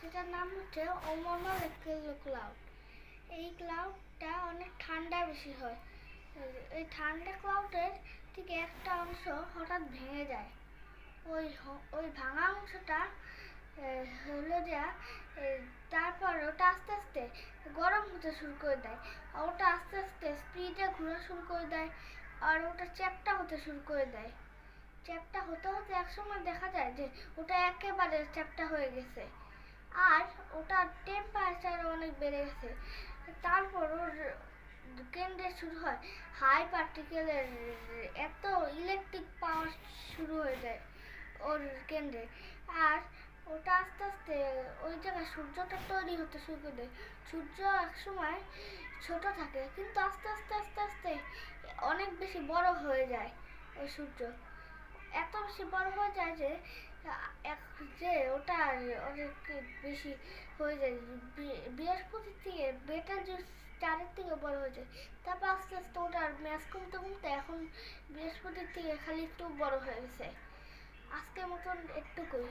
সেটার নাম হচ্ছে অমরনাথ ক্লাউড। এই ক্লাউডটা অনেক ঠান্ডা বেশি হয়। এই ঠান্ডা ক্লাউডের থেকে একটা অংশ হঠাৎ ভেঙে যায়। ওই ভাঙা অংশটা হলো যা তারপর ওটা আস্তে আস্তে গরম হতে শুরু করে দেয়। ওটা আস্তে আস্তে স্পিডে ঘোরা শুরু করে দেয়, আর ওটা চ্যাপ্টা হতে শুরু করে দেয়। চ্যাপ্টা হতে হতে একসময় দেখা যায় যে ওটা একেবারে চ্যাপ্টা হয়ে গেছে, আর ওটার টেম্পারেচার অনেক বেড়ে গেছে। তারপর ওর কেন্দ্রে শুরু হয় হাই পার্টিকেলের এত ইলেকট্রিক পাওয়ার শুরু হয়ে যায় ওর কেন্দ্রে। আর ওটা আস্তে আস্তে ওই জায়গায় সূর্যটা তৈরি হতে শুরু করে দেয়। সূর্য একসময় ছোট থাকে, কিন্তু আস্তে আস্তে আস্তে আস্তে অনেক বেশি বড় হয়ে যায়। ওই সূর্য এত বেশি বড় হয়ে যায় যে ওটা অনেক বেশি হয়ে যায়। বৃহস্পতির থেকে বেটার যে চারের থেকে বড় হয়ে যায়। তারপর আস্তে আস্তে ওটার ম্যাচ কমতে কমতে এখন বৃহস্পতির থেকে খালি একটু বড় হয়ে গেছে। আজকের মতন একটুকুই।